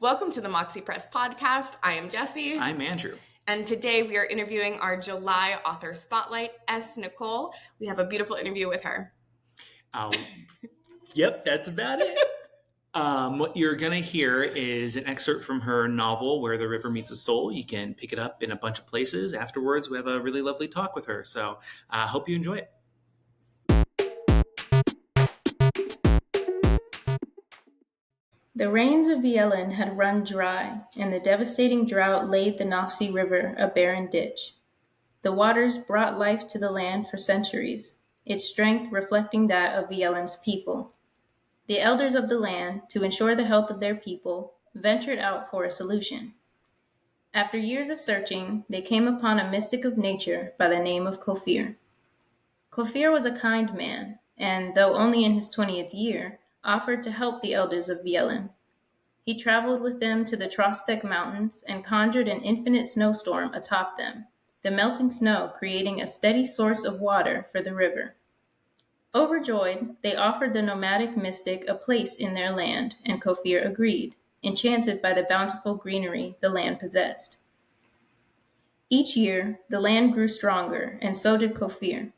Welcome to the Moxie Press podcast. I am Jessie. I'm Andrew. And today we are interviewing our July author spotlight, Nicole. We have a beautiful interview with her. Yep, that's about it. What you're going to hear is an excerpt from her novel, Where the River Meets the Soul. You can pick it up in a bunch of places. Afterwards, we have a really lovely talk with her. So I hope you enjoy it. The rains of Viellen had run dry, and the devastating drought laid the Nofsi River a barren ditch. The waters brought life to the land for centuries, its strength reflecting that of Viellen's people. The elders of the land, to ensure the health of their people, ventured out for a solution. After years of searching, they came upon a mystic of nature by the name of Kofir. Kofir was a kind man, and, though only in his 20th year, offered to help the elders of Viellen. He traveled with them to the Trostek Mountains and conjured an infinite snowstorm atop them, the melting snow creating a steady source of water for the river. Overjoyed, they offered the nomadic mystic a place in their land, and Kofir agreed, enchanted by the bountiful greenery the land possessed. Each year, the land grew stronger, and so did Kofir.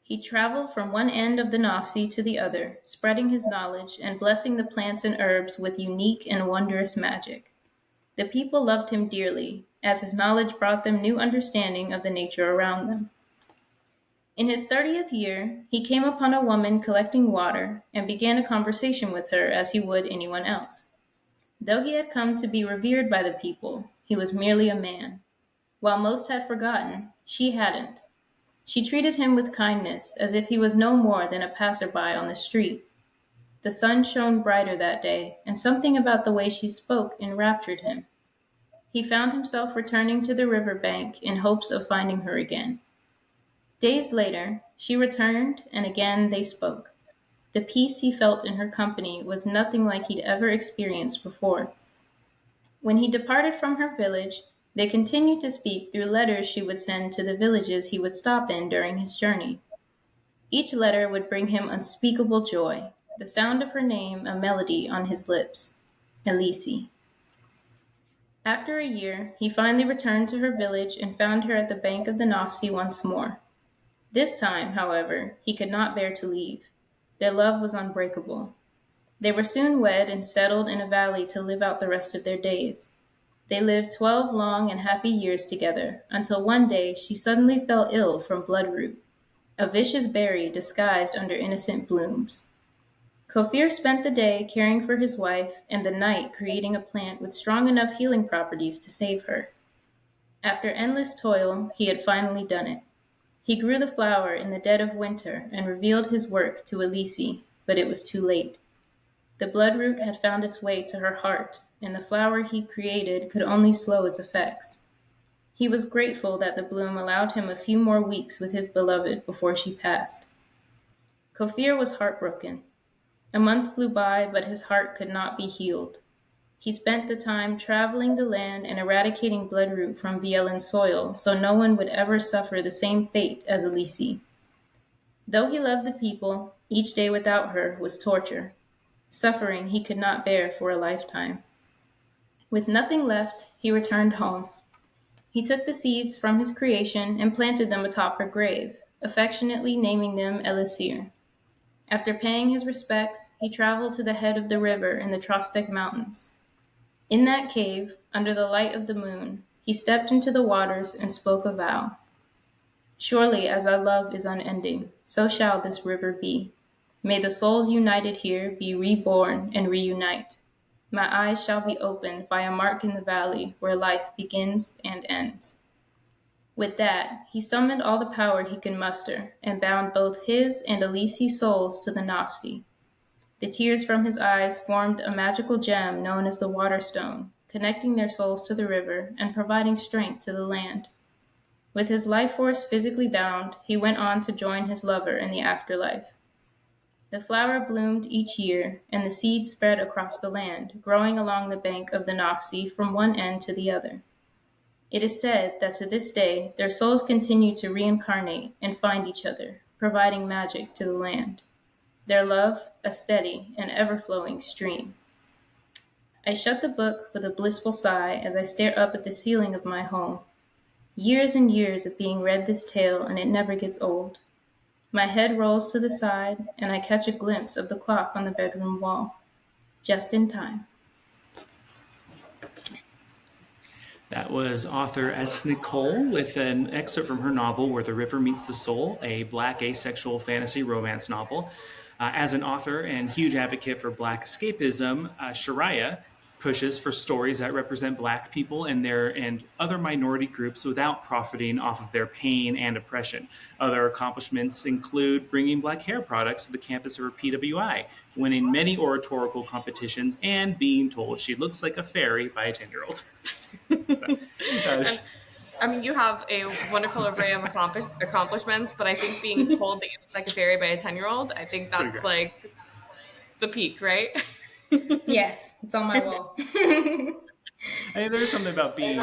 He traveled from one end of the Nofsi to the other, spreading his knowledge and blessing the plants and herbs with unique and wondrous magic. The people loved him dearly, as his knowledge brought them new understanding of the nature around them. In his 30th year, he came upon a woman collecting water and began a conversation with her as he would anyone else. Though he had come to be revered by the people, he was merely a man. While most had forgotten, she hadn't. She treated him with kindness, as if he was no more than a passerby on the street. The sun shone brighter that day, and something about the way she spoke enraptured him. He found himself returning to the river bank in hopes of finding her again. Days later, she returned, and again they spoke. The peace he felt in her company was nothing like he'd ever experienced before. When he departed from her village, they continued to speak through letters she would send to the villages he would stop in during his journey. Each letter would bring him unspeakable joy, the sound of her name a melody on his lips, Elise. After a year, he finally returned to her village and found her at the bank of the Nofsi once more. This time, however, he could not bear to leave. Their love was unbreakable. They were soon wed and settled in a valley to live out the rest of their days. They lived 12 long and happy years together, until one day she suddenly fell ill from bloodroot, a vicious berry disguised under innocent blooms. Kofir spent the day caring for his wife and the night creating a plant with strong enough healing properties to save her. After endless toil, he had finally done it. He grew the flower in the dead of winter and revealed his work to Elise, but it was too late. The bloodroot had found its way to her heart, and the flower he created could only slow its effects. He was grateful that the bloom allowed him a few more weeks with his beloved before she passed. Kofir was heartbroken. A month flew by, but his heart could not be healed. He spent the time traveling the land and eradicating bloodroot from Viellen's soil so no one would ever suffer the same fate as Elise. Though he loved the people, each day without her was torture, suffering he could not bear for a lifetime. With nothing left, he returned home. He took the seeds from his creation and planted them atop her grave, affectionately naming them Elisir. After paying his respects, he traveled to the head of the river in the Trostek Mountains. In that cave, under the light of the moon, he stepped into the waters and spoke a vow. Surely as our love is unending, so shall this river be. May the souls united here be reborn and reunite. My eyes shall be opened by a mark in the valley where life begins and ends. With that, he summoned all the power he could muster and bound both his and Elise's souls to the Nofsi. The tears from his eyes formed a magical gem known as the Waterstone, connecting their souls to the river and providing strength to the land. With his life force physically bound, he went on to join his lover in the afterlife. The flower bloomed each year, and the seeds spread across the land, growing along the bank of the Nofsi from one end to the other. It is said that to this day, their souls continue to reincarnate and find each other, providing magic to the land. Their love, a steady and ever-flowing stream. I shut the book with a blissful sigh as I stare up at the ceiling of my home. Years and years of being read this tale, and it never gets old. My head rolls to the side, and I catch a glimpse of the clock on the bedroom wall. Just in time. That was author S. Nicole with an excerpt from her novel Where the River Meets the Soul, a black asexual fantasy romance novel. As an author and huge advocate for black escapism, Shariah pushes for stories that represent black people and other minority groups without profiting off of their pain and oppression. Other accomplishments include bringing black hair products to the campus of her PWI, winning many oratorical competitions, and being told she looks like a fairy by a 10-year-old. So, And I mean, you have a wonderful array of accomplishments, but I think being told that you look like a fairy by a 10-year-old, I think pretty that's great. like the peak, right? Yes, it's on my wall. I mean, there's something about being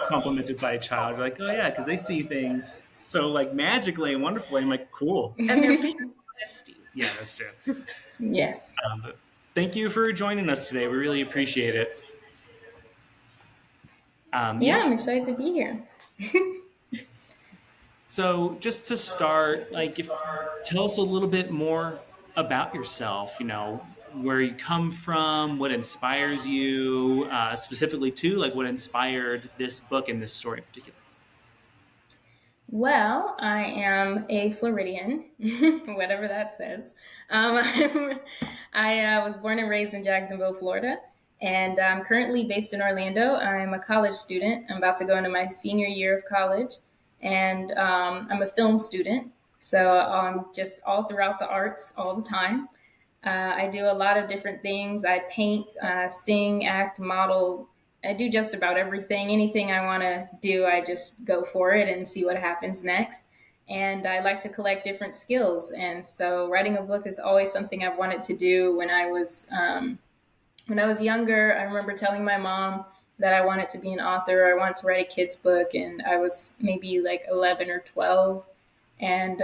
complimented by a child. You're like, oh yeah, because they see things so like magically and wonderfully. I'm like, cool. And they're pure honesty. Yeah, that's true. Yes. But thank you for joining us today. We really appreciate it. Yeah, Yeah. I'm excited to be here. So just to start, like, if tell us a little bit more about yourself. You know, where you come from, what inspires you, specifically too, like what inspired this book and this story in particular. Well, I am a Floridian, whatever that says. I was born and raised in Jacksonville, Florida, and I'm currently based in Orlando. I'm a college student. I'm about to go into my senior year of college, and I'm a film student. So I'm just all throughout the arts all the time. I do a lot of different things. I paint, sing, act, model. I do just about everything. Anything I want to do, I just go for it and see what happens next. And I like to collect different skills. And so writing a book is always something I've wanted to do when I was younger. I remember telling my mom that I wanted to be an author. I wanted to write a kid's book, and I was maybe like 11 or 12. And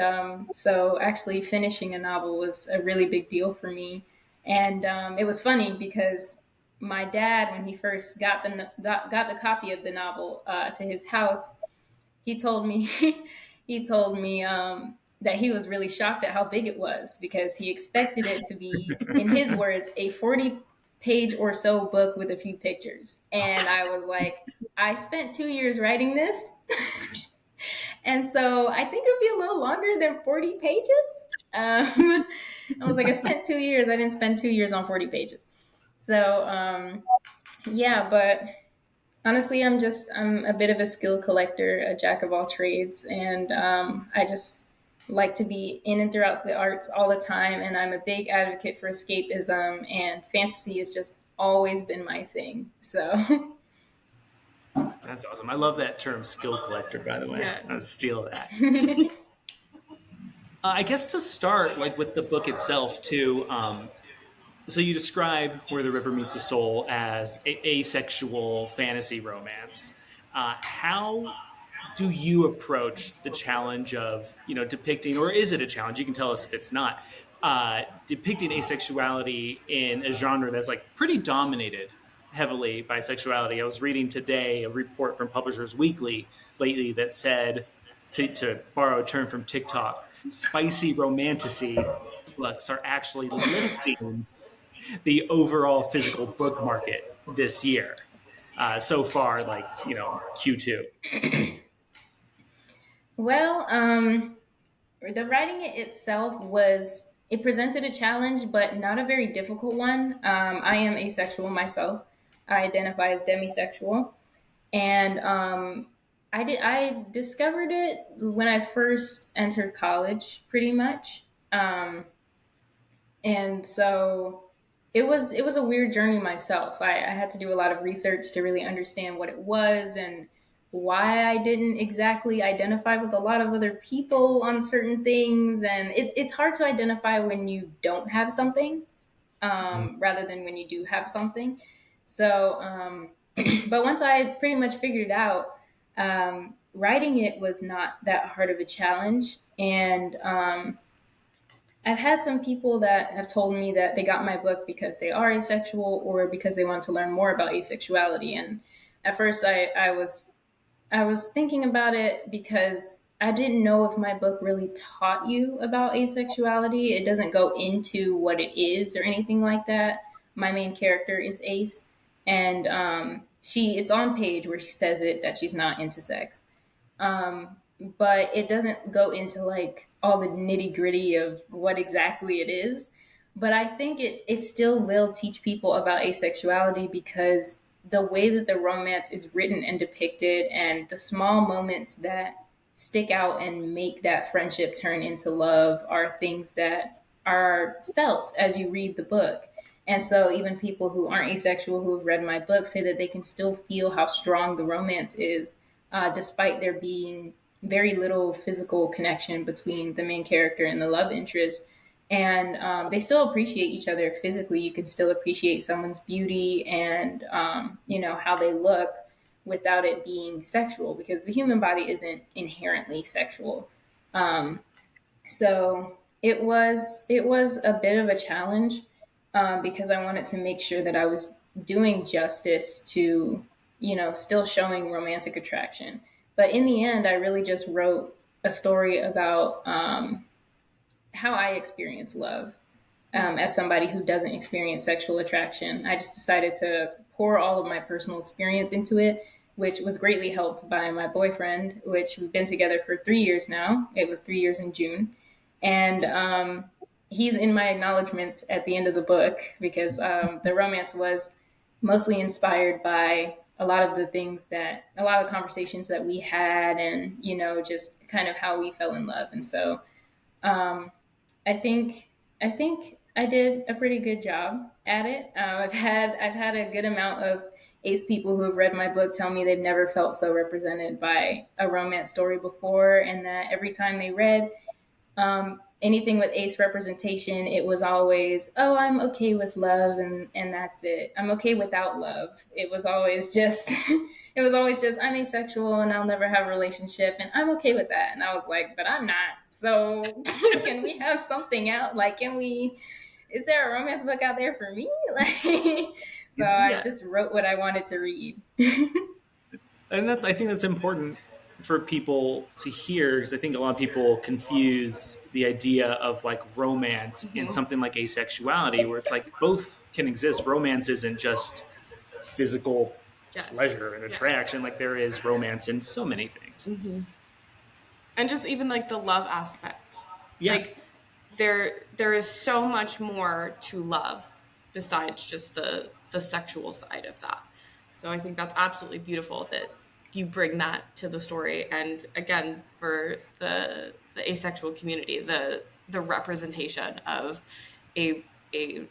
so actually finishing a novel was a really big deal for me. And it was funny because my dad, when he first got the copy of the novel to his house, he told me he told me that he was really shocked at how big it was because he expected it to be, in his words, a 40-page or so book with a few pictures. And I was like, I spent 2 years writing this, and so I think it would be a little longer than 40 pages. I was like, I spent 2 years. I didn't spend 2 years on 40 pages. So yeah, but honestly, I'm a bit of a skill collector, a jack of all trades, and I just like to be in and throughout the arts all the time. And I'm a big advocate for escapism, and fantasy has just always been my thing. So That's awesome. I love that term, skill collector. By the way, Yes. I'll steal that. I guess to start, like with the book itself, too. So you describe Where the River Meets the Soul as asexual fantasy romance. How do you approach the challenge of depicting, or is it a challenge? You can tell us if it's not. Depicting asexuality in a genre that's like pretty dominated heavily by sexuality. I was reading today a report from Publishers Weekly lately that said, to borrow a term from TikTok, spicy romantasy books are actually lifting the overall physical book market this year so far, like Q2. well, the writing it itself was, it presented a challenge, but not a very difficult one. I am asexual myself. I identify as demisexual, and I discovered it when I first entered college, pretty much. And so it was a weird journey myself. I had to do a lot of research to really understand what it was and why I didn't exactly identify with a lot of other people on certain things. And it's hard to identify when you don't have something, rather than when you do have something. So, but once I pretty much figured it out, writing it was not that hard of a challenge. And I've had some people that have told me that they got my book because they are asexual or because they want to learn more about asexuality. And at first, I was thinking about it because I didn't know if my book really taught you about asexuality. It doesn't go into what it is or anything like that. My main character is Ace, and she it's on page where she says it that she's not into sex. But it doesn't go into like all the nitty gritty of what exactly it is. But I think it still will teach people about asexuality because the way that the romance is written and depicted and the small moments that stick out and make that friendship turn into love are things that are felt as you read the book. And so even people who aren't asexual who have read my book say that they can still feel how strong the romance is, despite there being very little physical connection between the main character and the love interest. And they still appreciate each other physically. You can still appreciate someone's beauty and, how they look without it being sexual because the human body isn't inherently sexual. Um, so it was a bit of a challenge because I wanted to make sure that I was doing justice to still showing romantic attraction. But in the end, I really just wrote a story about how I experience love as somebody who doesn't experience sexual attraction. I just decided to pour all of my personal experience into it, which was greatly helped by my boyfriend, which we've been together for 3 years now. It was 3 years in June. And he's in my acknowledgments at the end of the book because the romance was mostly inspired by a lot of conversations that we had and, just kind of how we fell in love. And so um, I think I think I did a pretty good job at it. I've had a good amount of ace people who have read my book tell me they've never felt so represented by a romance story before, and that every time they read anything with ace representation, it was always, oh, I'm okay with love, and that's it. I'm okay without love. It was always just, it was always just, I'm asexual and I'll never have a relationship, and I'm okay with that. And I was like, but I'm not. So can we have something else? Like, can we? Is there a romance book out there for me? Like, so It's I yeah, just wrote what I wanted to read. and that's I think that's important for people to hear because I think a lot of people confuse the idea of like romance in Hmm. something like asexuality, where it's like both can exist. Romance isn't just physical pleasure Yes. and Yes. attraction; like there is romance in so many things. Hmm. And just even like the love aspect, Yeah, like there is so much more to love besides just the sexual side of that. So I think that's absolutely beautiful that you bring that to the story. And again, for the asexual community, the representation of a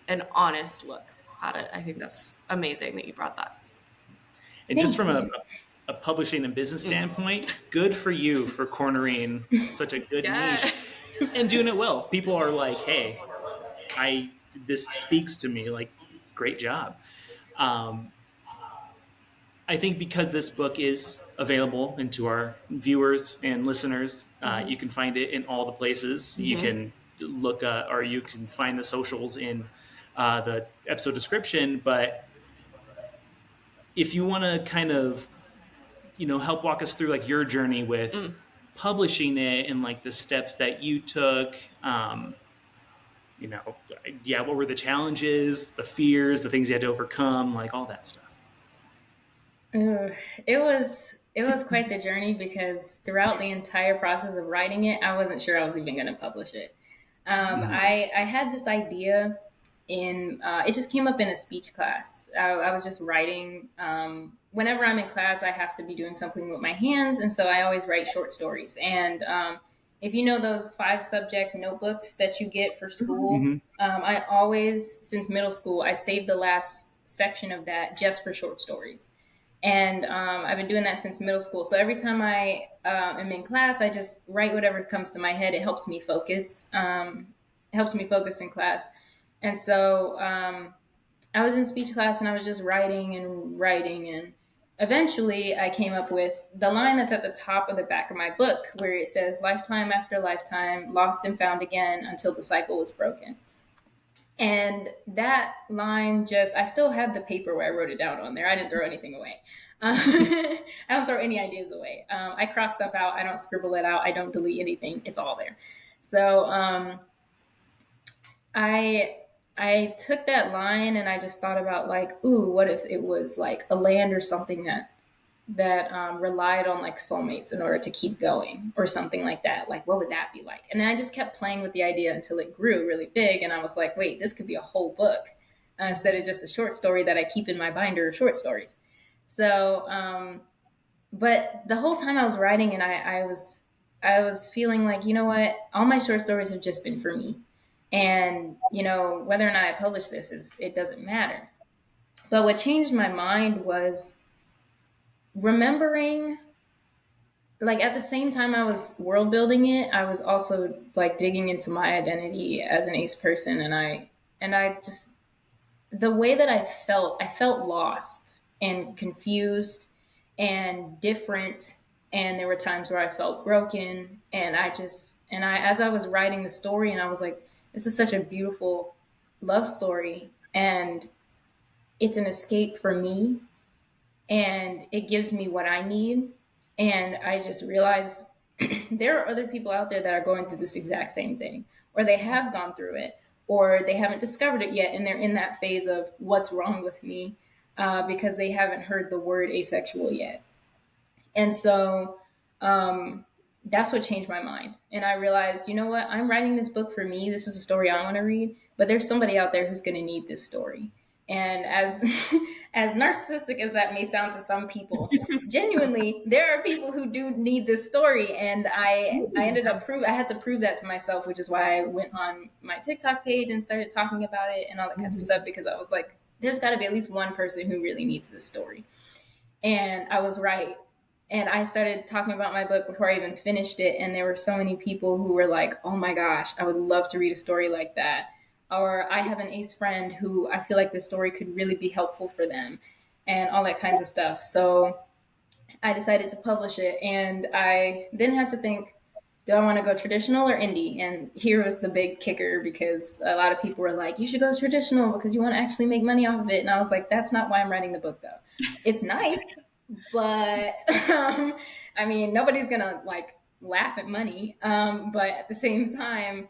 an honest look at it. I think that's amazing that you brought that. and just Thank from you. a publishing and business Mm. standpoint, good for you for cornering such a good Yeah. niche and doing it well. People are like, "Hey, I this speaks to me." Like, great job. Um, I think because this book is available and to our viewers and listeners, you can find it in all the places. You Hmm. can look or you can find the socials in the episode description. But if you want to kind of help walk us through like your journey with Mm. publishing it and like the steps that you took, you know, yeah, what were the challenges, the fears, the things you had to overcome, like all that stuff. Ugh, it was quite the journey because throughout the entire process of writing it, I wasn't sure I was even going to publish it. Mhm. I had this idea in it just came up in a speech class. I was just writing. Whenever I'm in class, I have to be doing something with my hands, and so I always write short stories. And if you know those 5 subject notebooks that you get for school, Mhm. I always, since middle school, I saved the last section of that just for short stories. And I've been doing that since middle school. So every time I am in class, I just write whatever comes to my head. It helps me focus. It helps me focus in class. And so I was in speech class and I was just writing and writing. And eventually I came up with the line that's at the top of the back of my book, where it says, "Lifetime after lifetime, lost and found again until the cycle was broken." And that line just, I still have the paper where I wrote it down on there. I didn't throw anything away. I don't throw any ideas away. I cross stuff out. I don't scribble it out. I don't delete anything. It's all there. So I I took that line and I just thought about, like, ooh, what if it was like a land or something that relied on like soulmates in order to keep going, or something like that. Like, what would that be like? And then I just kept playing with the idea until it grew really big, and I was like, wait, this could be a whole book, instead of just a short story that I keep in my binder of short stories. So, but the whole time I was writing, and I was feeling like, you know what, all my short stories have just been for me, and whether or not I publish this, is it doesn't matter. But what changed my mind was remembering, like, at the same time I was world building it, I was also like digging into my identity as an ace person, and I just, the way that I felt lost and confused and different, and there were times where I felt broken, and I, as I was writing the story, and I was like, this is such a beautiful love story, and it's an escape for me, and it gives me what I need. And I just realized there are other people out there that are going through this exact same thing, or they have gone through it, or they haven't discovered it yet, and they're in that phase of what's wrong with me, because they haven't heard the word asexual yet. And so um, that's what changed my mind. And I realized, you know what? I'm writing this book for me. This is a story I want to read, but there's somebody out there who's going to need this story. And as as narcissistic as that may sound to some people, genuinely, there are people who do need this story. And I ended up I had to prove that to myself, which is why I went on my TikTok page and started talking about it and all that kind of stuff, because I was like, there's got to be at least one person who really needs this story. And I was right. And I started talking about my book before I even finished it. And there were so many people who were like, oh my gosh, I would love to read a story like that. Or I have an ace friend who I feel like this story could really be helpful for them, and all that kinds of stuff. So I decided to publish it. And I then had to think, do I want to go traditional or indie? And here was the big kicker, because a lot of people were like, you should go traditional because you want to actually make money off of it. And I was like, that's not why I'm writing the book, though. It's nice, but I mean, nobody's going to like laugh at money. But at the same time,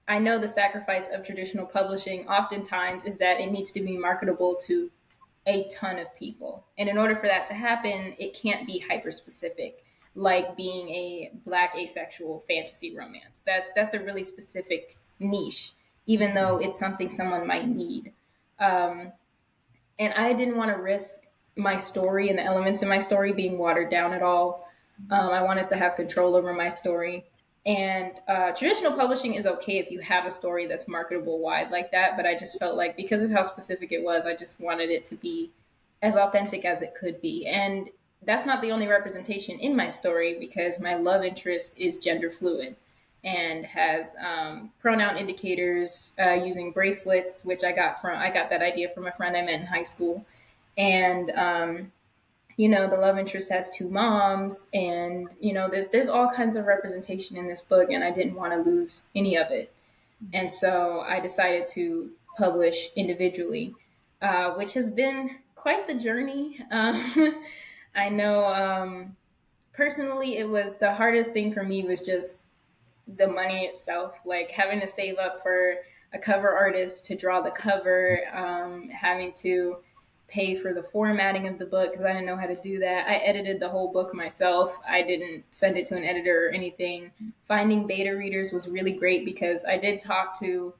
I know the sacrifice of traditional publishing oftentimes is that it needs to be marketable to a ton of people. And in order for that to happen, it can't be hyper specific, like being a black asexual fantasy romance. That's a really specific niche, even though it's something someone might need. Um, and I didn't want to risk my story and the elements in my story being watered down at all. I wanted to have control over my story. And traditional publishing is okay if you have a story that's marketable wide like that, but I just felt like, because of how specific it was, I just wanted it to be as authentic as it could be. And that's not the only representation in my story, because my love interest is gender fluid and has pronoun indicators, using bracelets, which I got that idea from a friend I met in high school. And the love interest has two moms, and there's all kinds of representation in this book, and I didn't want to lose any of it. And so I decided to publish individually, which has been quite the journey. I know, personally, it was the hardest thing for me was just the money itself, like having to save up for a cover artist to draw the cover, having to pay for the formatting of the book because I didn't know how to do that. I edited the whole book myself. I didn't send it to an editor or anything. Finding beta readers was really great, because I talked a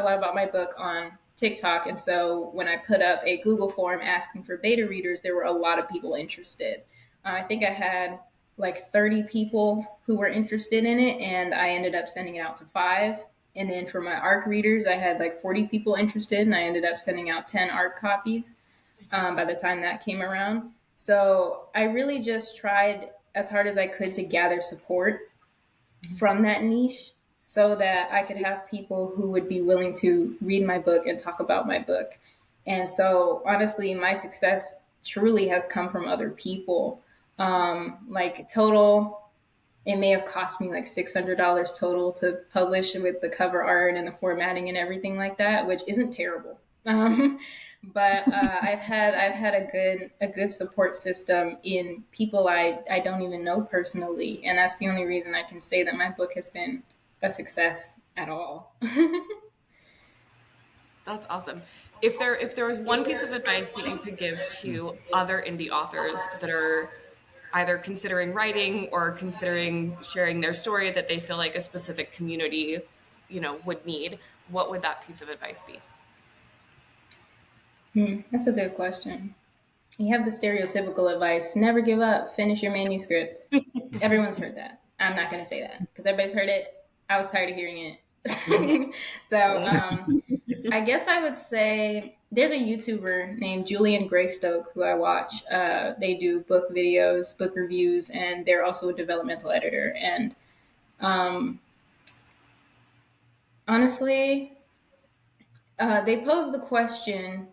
lot about my book on TikTok, and so when I put up a Google form asking for beta readers, there were a lot of people interested. I think I had like 30 people who were interested in it, and I ended up sending it out to 5. And then for my ARC readers, I had like 40 people interested, and I ended up sending out 10 ARC copies by the time that came around. So I really just tried as hard as I could to gather support from that niche, so that I could have people who would be willing to read my book and talk about my book. And so honestly, my success truly has come from other people. Like total, it may have cost me like $600 total to publish with the cover art and the formatting and everything like that, which isn't terrible. But I've had a good support system in people I don't even know personally, and that's the only reason I can say that my book has been a success at all. That's awesome. If there was one piece of advice that you could give to other indie authors that are either considering writing or considering sharing their story that they feel like a specific community, would need, what would that piece of advice be? That's a good question. You have the stereotypical advice: never give up, finish your manuscript. Everyone's heard that. I'm not going to say that because everybody's heard it. I was tired of hearing it. So I guess I would say there's a YouTuber named Julian Greystoke who I watch. They do book videos, book reviews, and they're also a developmental editor. And um, honestly, they pose the question: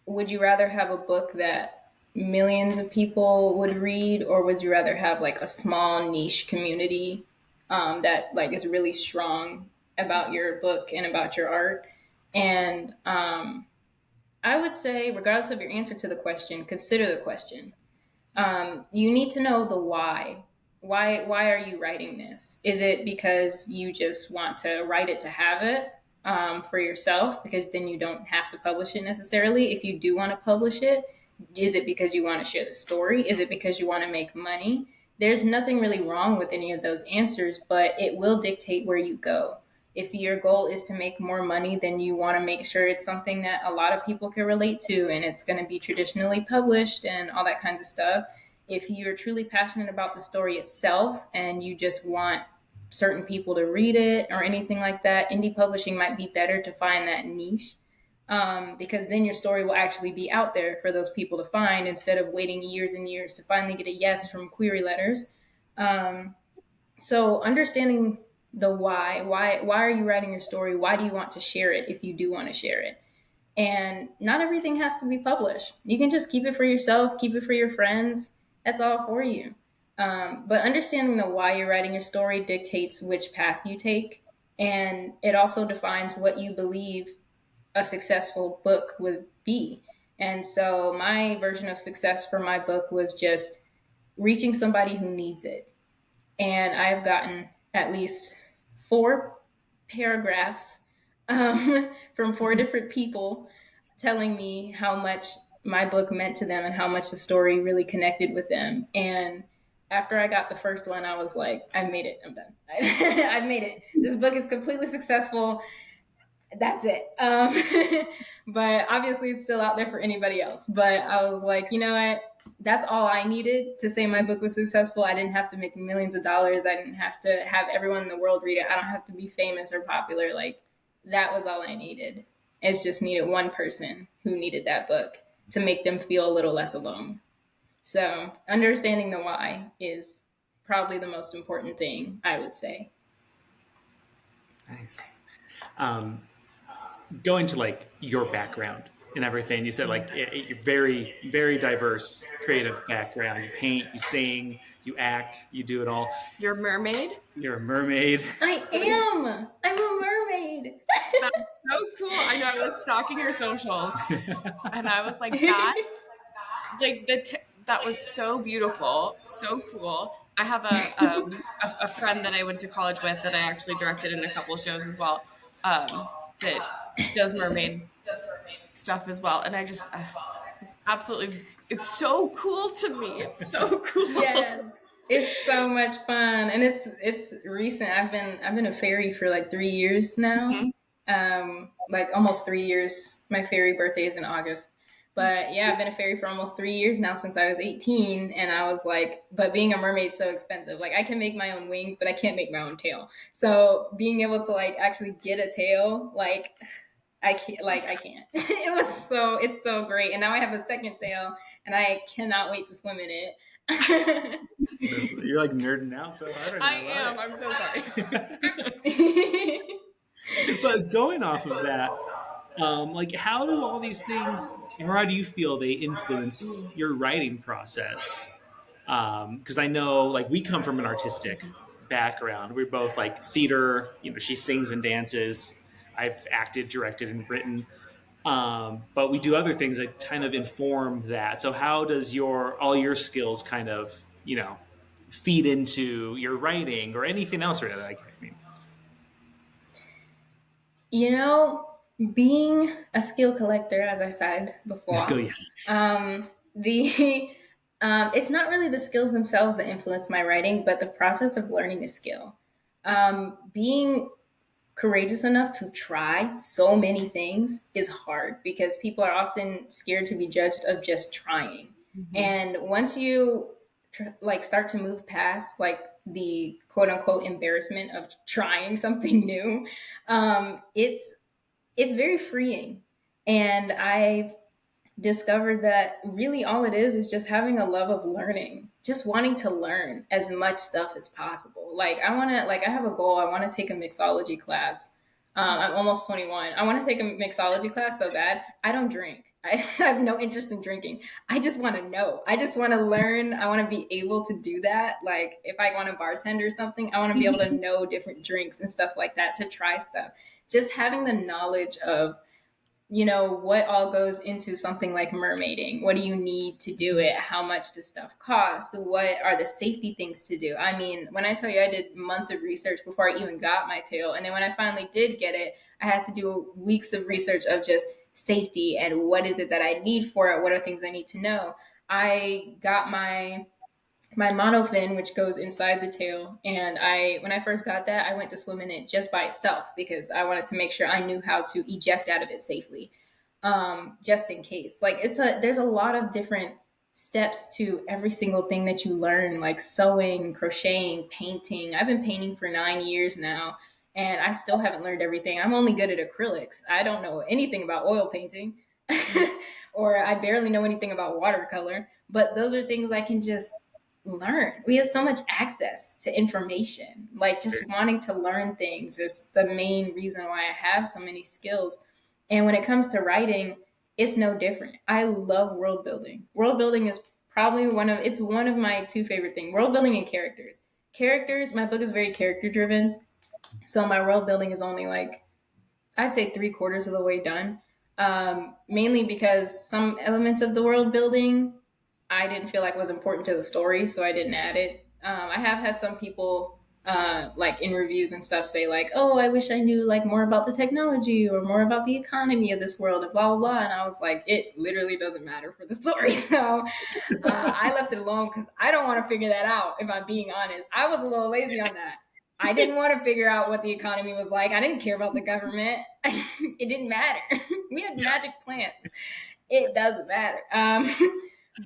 would you rather have a book that millions of people would read, or would you rather have like a small niche community that like is really strong about your book and about your art? And I would say, regardless of your answer to the question, consider the question. You need to know the why. Why are you writing this? Is it because you just want to write it to have it for yourself? Because then you don't have to publish it necessarily. If you do want to publish it, is it because you want to share the story? Is it because you want to make money? There's nothing really wrong with any of those answers, but it will dictate where you go. If your goal is to make more money, then you want to make sure it's something that a lot of people can relate to and it's going to be traditionally published and all that kinds of stuff. If you're truly passionate about the story itself and you just want certain people to read it or anything like that, indie publishing might be better to find that niche, because then your story will actually be out there for those people to find instead of waiting years and years to finally get a yes from query letters. Um, so understanding the why are you writing your story? Why do you want to share it if you do want to share it? And not everything has to be published. You can just keep it for yourself, keep it for your friends. That's all for you. But understanding the why you're writing your story dictates which path you take. And it also defines what you believe a successful book would be. And so my version of success for my book was just reaching somebody who needs it. And I've gotten at least 4 paragraphs from 4 different people telling me how much my book meant to them and how much the story really connected with them. And after I got the first one, I was like, I've made it. I'm done. I've made it. This book is completely successful. That's it. But obviously, it's still out there for anybody else. But I was like, you know what? That's all I needed to say my book was successful. I didn't have to make millions of dollars. I didn't have to have everyone in the world read it. I don't have to be famous or popular. Like, that was all I needed. It's just needed one person who needed that book to make them feel a little less alone. So, understanding the why is probably the most important thing, I would say. Nice. Um, Going to like your background and everything, you said like you're very, very diverse creative background. You paint, you sing, you act, you do it all. Your mermaid? You're a mermaid. I am. I'm a mermaid. That's so cool. I know, I was stalking your socials and I was like, that was so beautiful, so cool. I have a friend that I went to college with that I actually directed in a couple of shows as well, that does mermaid stuff as well, and I just it's absolutely, it's so cool to me. It's so cool. Yes, it's so much fun, and it's recent. I've been a fairy for like 3 years now, Mhm. like almost 3 years. My fairy birthday is in August, but yeah, I've been a fairy for almost 3 years now since I was 18, and I was like, but being a mermaid's so expensive. Like I can make my own wings, but I can't make my own tail. So being able to like actually get a tail, like I can't. It's so great. And now I have a second tail and I cannot wait to swim in it. You're like nerding out so hard. I I love am. I'm so sorry. it. But going off of that, Like, how do all these things, or how do you feel they influence your writing process? Because I know, like, we come from an artistic background. We're both like theater. You know, she sings and dances. I've acted, directed, and written. But we do other things that kind of inform that. So, how does your all your skills kind of, feed into your writing or anything else? Really, like, I mean, You know, being a skill collector, as I said let's go. before, Yes. the it's not really the skills themselves that influence my writing, but the process of learning a skill. Being courageous enough to try so many things is hard because people are often scared to be judged of just trying. Mm-hmm. And once you like start to move past like the quote unquote embarrassment of trying something new, it's very freeing. And I've discovered that really all it is just having a love of learning, just wanting to learn as much stuff as possible. Like I want to, like I have a goal. I want to take a mixology class. I'm almost 21. I want to take a mixology class so bad. I don't drink. I have no interest in drinking. I just want to know. I just want to learn. I want to be able to do that. Like if I want to bartend or something, I want to be able to know different drinks and stuff like that, to try stuff. Just having the knowledge of, what all goes into something like mermaiding. What do you need to do it? How much does stuff cost? What are the safety things to do? I mean, when I tell you I did months of research before I even got my tail, and then when I finally did get it, I had to do weeks of research of just safety and what is it that I need for it? What are things I need to know? I got my monofin, which goes inside the tail. And when I first got that, I went to swim in it just by itself because I wanted to make sure I knew how to eject out of it safely, just in case. Like there's a lot of different steps to every single thing that you learn, like sewing, crocheting, painting. I've been painting for 9 years now, and I still haven't learned everything. I'm only good at acrylics. I don't know anything about oil painting, or I barely know anything about watercolor. But those are things I can just learn. We have so much access to information. Like just wanting to learn things is the main reason why I have so many skills. And when it comes to writing, it's no different. I love world building. World building is probably one of my two favorite things. World building and characters. Characters, my book is very character driven. So my world building is only like, I'd say three-quarters of the way done. Mainly because some elements of the world building I didn't feel like was important to the story, so I didn't add it. I have had some people like in reviews and stuff say like, "Oh, I wish I knew like more about the technology or more about the economy of this world and blah blah blah." And I was like, "It literally doesn't matter for the story." So I left it alone because I don't want to figure that out. If I'm being honest, I was a little lazy on that. I didn't want to figure out what the economy was like. I didn't care about the government. It didn't matter. We had Yeah. magic plants. It doesn't matter.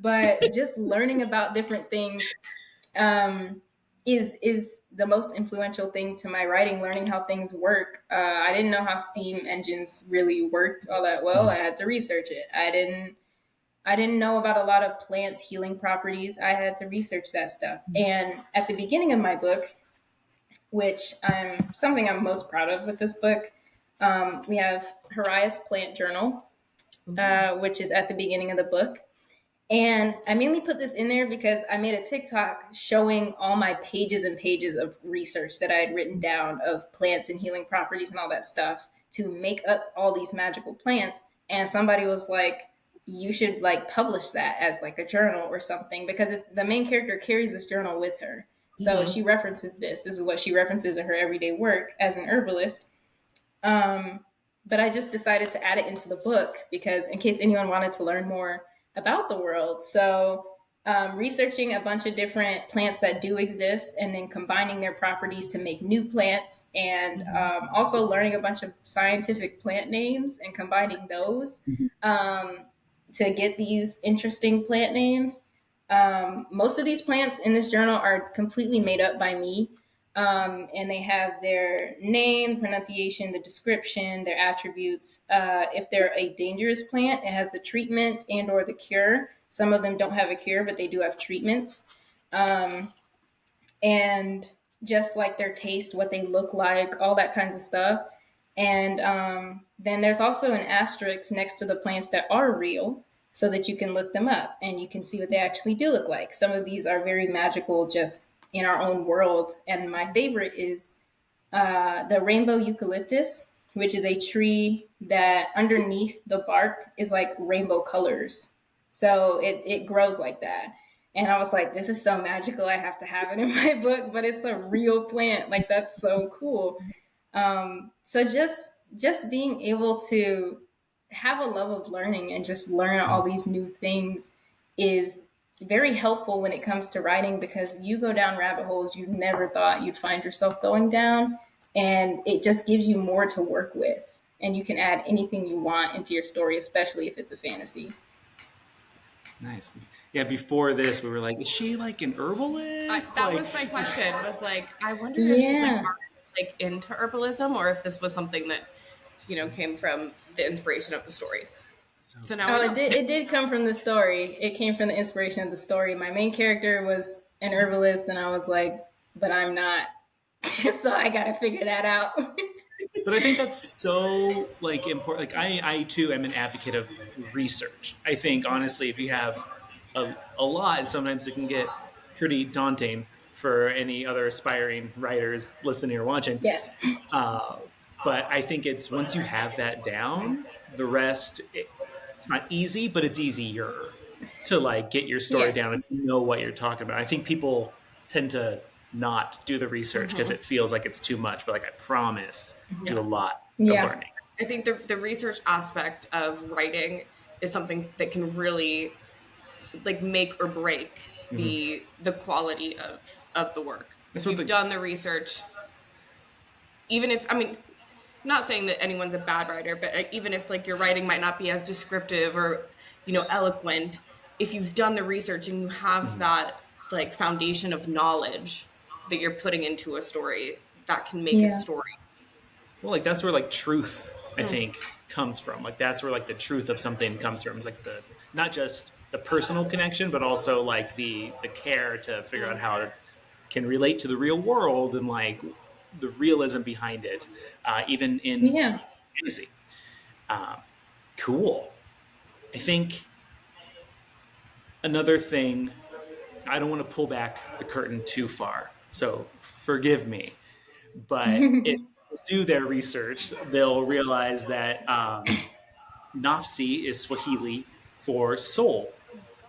But just learning about different things um, is the most influential thing to my writing. Learning how things work. I didn't know how steam engines really worked all that well. I had to research it. I didn't know about a lot of plants healing properties. I had to research that stuff. And at the beginning of my book, which I'm most proud of with this book, we have Hariah's Plant Journal, which is at the beginning of the book. And I mainly put this in there because I made a TikTok showing all my pages and pages of research that I had written down of plants and healing properties and all that stuff to make up all these magical plants. And somebody was like, you should like publish that as like a journal or something because the main character carries this journal with her. So Mhm. she references this. This is what she references in her everyday work as an herbalist. Um, but I just decided to add it into the book because, in case anyone wanted to learn more about the world. So, researching a bunch of different plants that do exist and then combining their properties to make new plants, and also learning a bunch of scientific plant names and combining those um, to get these interesting plant names. Most of these plants in this journal are completely made up by me, and they have their name, pronunciation, the description, their attributes. If they're a dangerous plant, it has the treatment and/or the cure. Some of them don't have a cure, but they do have treatments. Um, and just like their taste, what they look like, all that kinds of stuff. And then there's also an asterisk next to the plants that are real so that you can look them up and you can see what they actually do look like. Some of these are very magical just in our own world. And my favorite is the rainbow eucalyptus, which is a tree that underneath the bark is like rainbow colors. So it grows like that. And I was like, this is so magical. I have to have it in my book, but it's a real plant. Like, that's so cool. So just being able to have a love of learning and just learn all these new things is very helpful when it comes to writing because you go down rabbit holes you never thought you'd find yourself going down, and it just gives you more to work with, and you can add anything you want into your story, especially if it's a fantasy. Nice. Yeah, before this, we were like, is she like an herbalist? That Like, was my question. Was like, I wonder if she's like Yeah. already, like into herbalism, or if this was something that came from the inspiration of the story. so So now Oh, we it know. did come from the story. It came from the inspiration of the story. My main character was an herbalist, and I was like, but I'm not. So I got to figure that out. but I think that's so like important. Like I too am an advocate of research. I think honestly, if you have a lot, sometimes it can get pretty daunting for any other aspiring writers listening or watching. Yes. Uh, but I think it's once you have that down, the rest it's not easy, but it's easier to like get your story Yeah. down if you know what you're talking about. I think people tend to not do the research because Hmm. it feels like it's too much, but like I promise, do a Yeah. lot of Yeah. learning. I think the research aspect of writing is something that can really like make or break Mm-hmm. the quality of the work. That's If what you've the done the research, even if, I mean, not saying that anyone's a bad writer, but even if like your writing might not be as descriptive or eloquent, if you've done the research and you have mhm. that like foundation of knowledge that you're putting into a story, that can make a Yeah. story. Well, like that's where like truth I think comes from. Like that's where like the truth of something comes from. It's like the not just the personal connection, but also like the care to figure out how it can relate to the real world and like the realism behind it, even in Yeah. fantasy. Um, cool. I think another thing. I don't want to pull back the curtain too far, so forgive me. But if people do their research, they'll realize that Nafsi is Swahili for soul.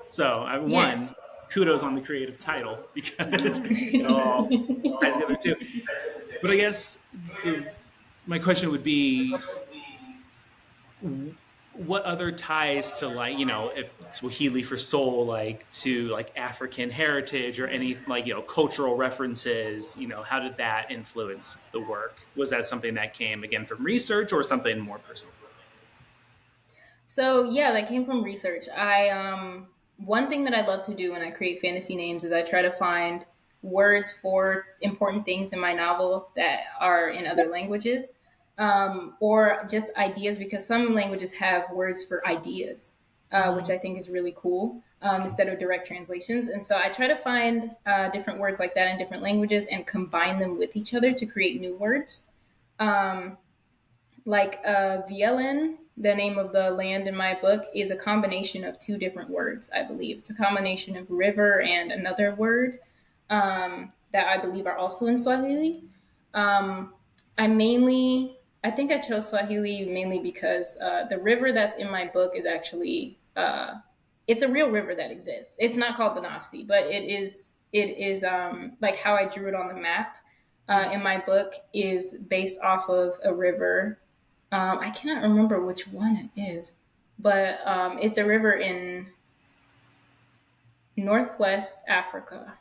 So, Yes. one, kudos on the creative title because it all ties together too. But I guess the my question would be, what other ties to like if Swahili for soul like to like African heritage or any like cultural references? How did that influence the work? Was that something that came again from research or something more personal? So yeah, that came from research. I one thing that I love to do when I create fantasy names is I try to find words for important things in my novel that are in other languages, or just ideas because some languages have words for ideas, which I think is really cool. Instead of direct translations, and so I try to find different words like that in different languages and combine them with each other to create new words. Um, like Vielen, the name of the land in my book, is a combination of two different words, I believe. It's a combination of river and another word that I believe are also in Swahili. Um, I think I chose Swahili mainly because the river that's in my book is actually, it's a real river that exists. It's not called the Nafsi, but it is like how I drew it on the map in my book is based off of a river. I cannot remember which one it is, but it's a river in Northwest Africa,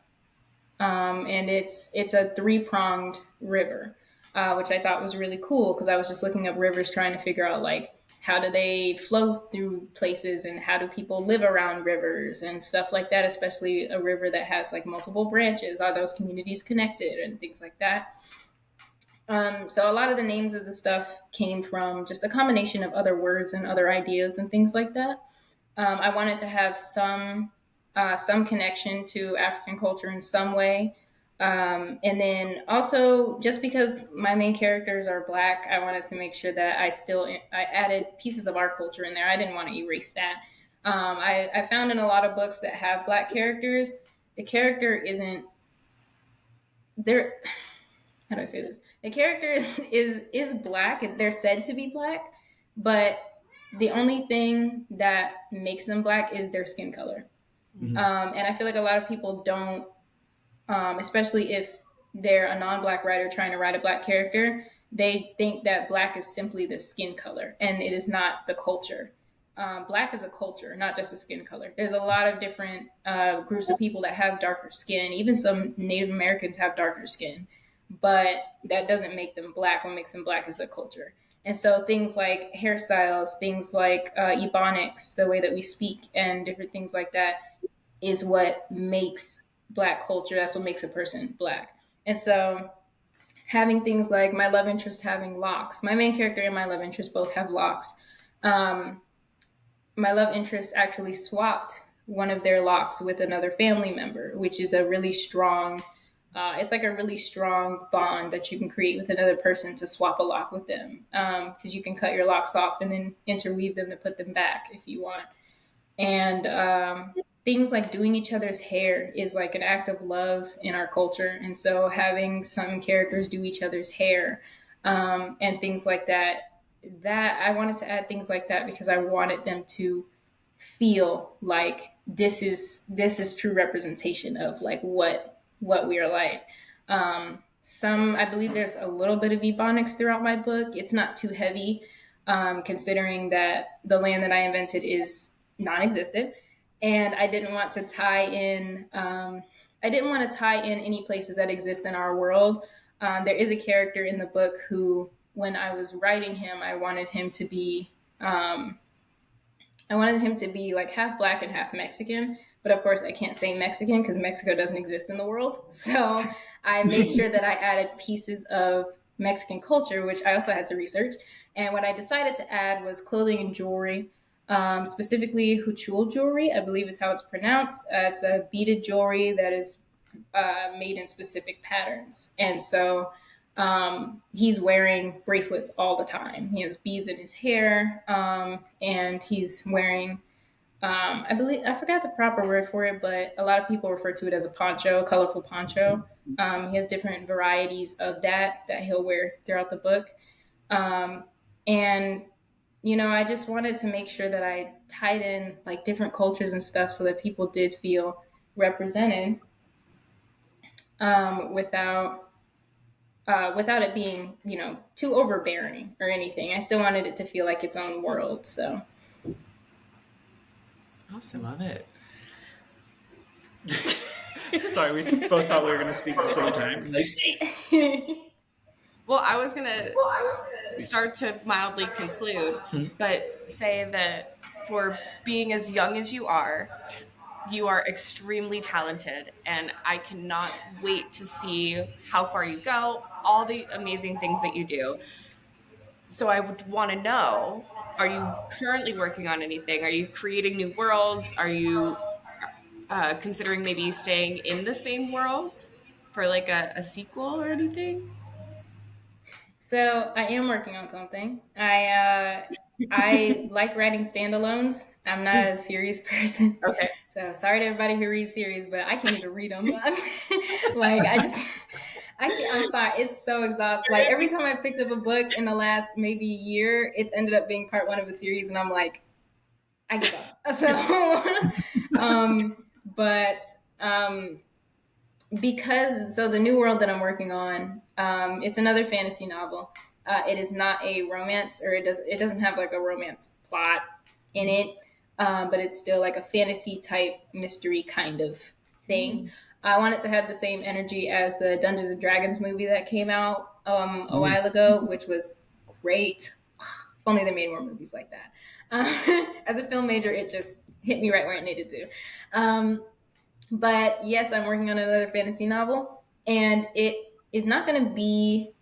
and it's a three-pronged river, which I thought was really cool because I was just looking up rivers trying to figure out like how do they flow through places and how do people live around rivers and stuff like that, especially a river that has like multiple branches. Are those communities connected and things like that? So a lot of the names of the stuff came from just a combination of other words and other ideas and things like that. I wanted to have some connection to African culture in some way. And then also, just because my main characters are black, I wanted to make sure that I added pieces of our culture in there. I didn't want to erase that. I found in a lot of books that have black characters, the character isn't there. How do I say this? The character is black. They're said to be black, but the only thing that makes them black is their skin color. Mhm. And I feel like a lot of people don't, especially if they're a non-black writer trying to write a black character, they think that black is simply the skin color, and it is not the culture. Black is a culture, not just a skin color. There's a lot of different groups of people that have darker skin. Even some Native Americans have darker skin, but that doesn't make them black. What makes them black is the culture. And so things like hairstyles, things like ebonics, the way that we speak, and different things like that is what makes black culture. That's what makes a person black. And so having things like my love interest having locks, my main character and my love interest both have locks. Um, my love interest actually swapped one of their locks with another family member, which is a really strong. It's like a really strong bond that you can create with another person to swap a lock with them, because you can cut your locks off and then interweave them to put them back if you want. And things like doing each other's hair is like an act of love in our culture. And so having some characters do each other's hair, and things like that I wanted to add things like that because I wanted them to feel like this is true representation of like what we are like. Some I believe there's a little bit of ebonics throughout my book. It's not too heavy, considering that the land that I invented is non-existent, and I didn't want to tie in. I didn't want to tie in any places that exist in our world. There is a character in the book who, when I was writing him, Um, I wanted him to be like half black and half Mexican, but of course I can't say Mexican because Mexico doesn't exist in the world. So I made sure that I added pieces of Mexican culture, which I also had to research. And what I decided to add was clothing and jewelry, specifically huchul jewelry. I believe it's how it's pronounced. It's a beaded jewelry that is made in specific patterns. And so he's wearing bracelets all the time. He has beads in his hair, and he's wearing, I believe, I forgot the proper word for it, but a lot of people refer to it as a poncho, a colorful poncho. He has different varieties of that he'll wear throughout the book. Um, and I just wanted to make sure that I tied in like different cultures and stuff so that people did feel represented, without without it being, too overbearing or anything. I still wanted it to feel like its own world. So, I Awesome. love it. Sorry, we both thought we were going to speak at the same time. Like, Well, I was going to start to mildly conclude, but say that for being as young as you are extremely talented, and I cannot wait to see how far you go, all the amazing things that you do. So I would want to know, are you currently working on anything? Are you creating new worlds? Are you considering maybe staying in the same world for like a sequel or anything? so I am working on something. I like writing standalones. I'm not a series person. Okay. So sorry to everybody who reads series, but I can't even read them. Like I can't. I'm sorry. It's so exhausting. Like every time I picked up a book in the last maybe year, it's ended up being part one of a series, and I'm like, I give up. So, but because so the new world that I'm working on, it's another fantasy novel. It is not a romance, or it doesn't have like a romance plot in it, but it's still like a fantasy type mystery kind of thing. Mm. I want it to have the same energy as the Dungeons and Dragons movie that came out a mm, while ago, which was great. If only they made more movies like that. As a film major, it just hit me right where it needed to. But yes, I'm working on another fantasy novel, and it is not going to be.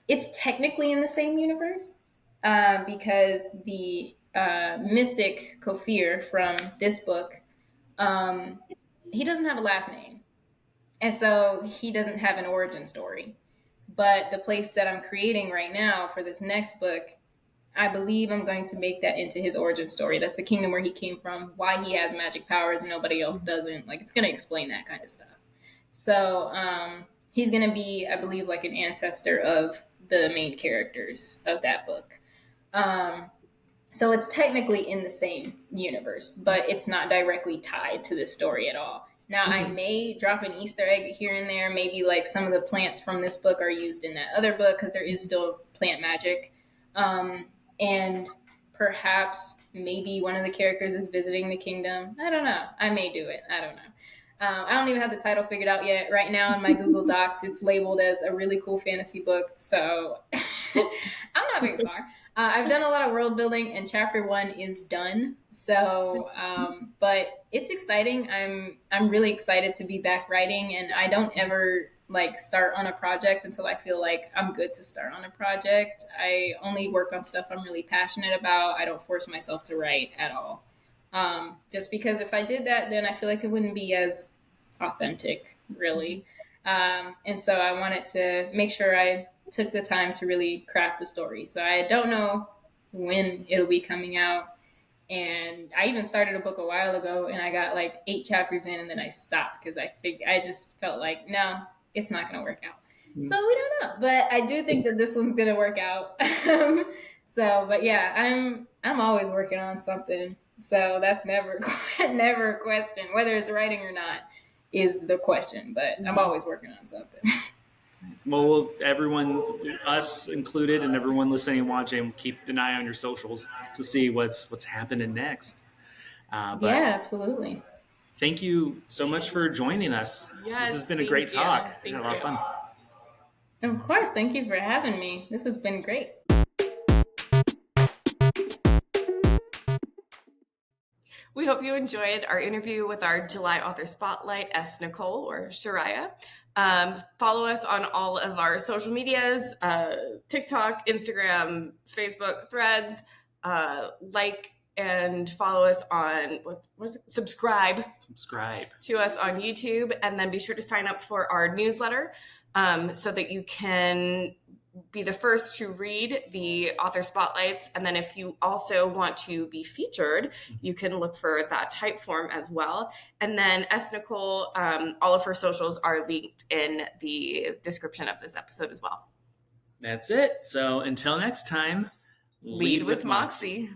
It's technically in the same universe, because the mystic Kofir from this book, um, he doesn't have a last name, And so he doesn't have an origin story. But the place that I'm creating right now for this next book, I believe I'm going to make that into his origin story. That's the kingdom where he came from, why he has magic powers and nobody else doesn't. Like, it's going to explain that kind of stuff. So he's going to be, I believe, like an ancestor of the main characters of that book. So it's technically in the same universe, but it's not directly tied to the story at all. Now, I may drop an Easter egg here and there. Maybe like some of the plants from this book are used in that other book because there is still plant magic. And perhaps maybe one of the characters is visiting the kingdom. I don't know. I may do it. I don't know. I don't even have the title figured out yet. Right now in my Google Docs, it's labeled as a really cool fantasy book. So I'm not very far. I've done a lot of world building, and chapter 1 is done. So, but it's exciting. I'm really excited to be back writing, and I don't ever like start on a project until I feel like I'm good to start on a project. I only work on stuff I'm really passionate about. I don't force myself to write at all. Just because if I did that, then I feel like it wouldn't be as authentic, really. And so I wanted to make sure I took the time to really craft the story. So I don't know when it'll be coming out. And I even started a book a while ago, and I got like 8 chapters in, and then I stopped because I just felt like, no, it's not going to work out. So we don't know, but I do think that this one's going to work out. So, but yeah, I'm always working on something. So that's never never a question. Whether it's writing or not is the question, but I'm always working on something. Well, everyone, us included, and everyone listening and watching, keep an eye on your socials to see what's happening next. But Yeah, absolutely. thank you so much for joining us. Yes, This has been a great talk. Thank Had a lot of fun. Of course. Thank you for having me. This has been great. We hope you enjoyed our interview with our July author spotlight, Nicole or Shariah. Follow us on all of our social medias, TikTok, Instagram, Facebook, Threads. Like and follow us on subscribe to us on YouTube, and then be sure to sign up for our newsletter so that you can be the first to read the author spotlights. And then if you also want to be featured, you can look for that type form as well. And then Nicole, all of her socials are linked in the description of this episode as well. That's it. So until next time, lead with Moxie.